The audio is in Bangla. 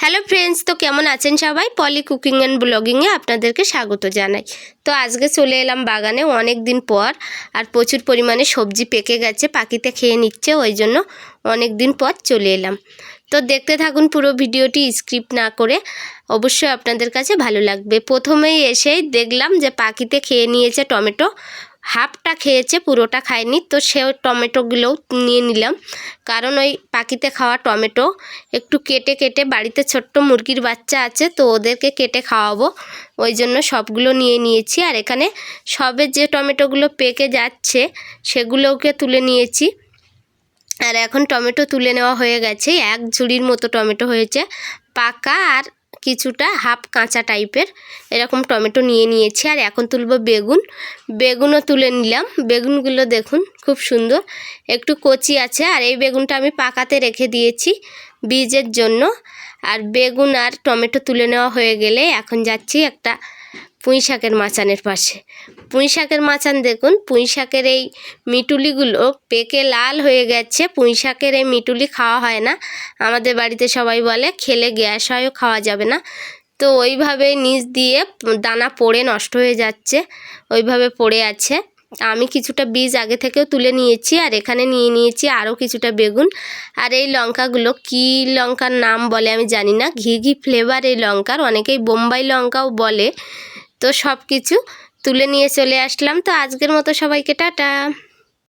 হ্যালো ফ্রেন্ডস, তো কেমন আছেন সবাই? পলি কুকিং অ্যান্ড ব্লগিংয়ে আপনাদেরকে স্বাগত জানাই। তো আজকে চলে এলাম বাগানে অনেক দিন পর, আর প্রচুর পরিমাণে সবজি পেকে গেছে, পাখিতে খেয়ে নিচ্ছে, ওই জন্য অনেক দিন পর চলে এলাম। তো দেখতে থাকুন পুরো ভিডিওটি, স্কিপ না করে, অবশ্যই আপনাদের কাছে ভালো লাগবে। প্রথমেই এসেই দেখলাম যে পাখিতে খেয়ে নিয়েছে টমেটো, হাফটা খেয়েছে, পুরোটা খায়নি। তো সে টমেটোগুলোও নিয়ে নিলাম, কারণ ওই পাখিতে খাওয়া টমেটো একটু কেটে কেটে, বাড়িতে ছোট্ট মুরগির বাচ্চা আছে তো ওদেরকে কেটে খাওয়াবো, ওই জন্য সবগুলো নিয়ে নিয়েছি। আর এখানে সবে যে টমেটোগুলো পেকে যাচ্ছে সেগুলোকে তুলে নিয়েছি। আর এখন টমেটো তুলে নেওয়া হয়ে গেছে, এক ঝুড়ির মতো টমেটো হয়েছে, পাকা আর কিছুটা হাফ কাঁচা টাইপের, এরকম টমেটো নিয়ে নিয়েছি। আর এখন তুলবো বেগুনও তুলে নিলাম। বেগুনগুলো দেখুন খুব সুন্দর, একটু কচি আছে। আর এই বেগুনটা আমি পাকাতে রেখে দিয়েছি বীজের জন্য। আর বেগুন আর টমেটো তুলে নেওয়া হয়ে গেলে এখন যাচ্ছি একটা পুঁই শাকের মাচানের পাশে। পুঁই শাকের মাচান দেখুন, পুঁই শাকের এই মিটুলিগুলো পেকে লাল হয়ে গেছে। পুঁই শাকের এই মিটুলি খাওয়া হয় না, আমাদের বাড়িতে সবাই বলে খেলে গ্যাস হয়ও, খাওয়া যাবে না। তো ওইভাবে নিচ দিয়ে দানা পড়ে নষ্ট হয়ে যাচ্ছে, ওইভাবে পড়ে আছে। আমি কিছুটা বীজ আগে থেকেও তুলে নিয়েছি। আর এখানে নিয়ে নিয়েছি আরও কিছুটা বেগুন। আর এই লঙ্কাগুলো কী লঙ্কার নাম বলে আমি জানি না, ঘি ঘি ফ্লেভার এই লঙ্কার, অনেকেই বোম্বাই লঙ্কাও বলে। তো সব কিছু তুলে নিয়ে চলে আসলাম। তো আজকের মতো সবাইকে টাটা।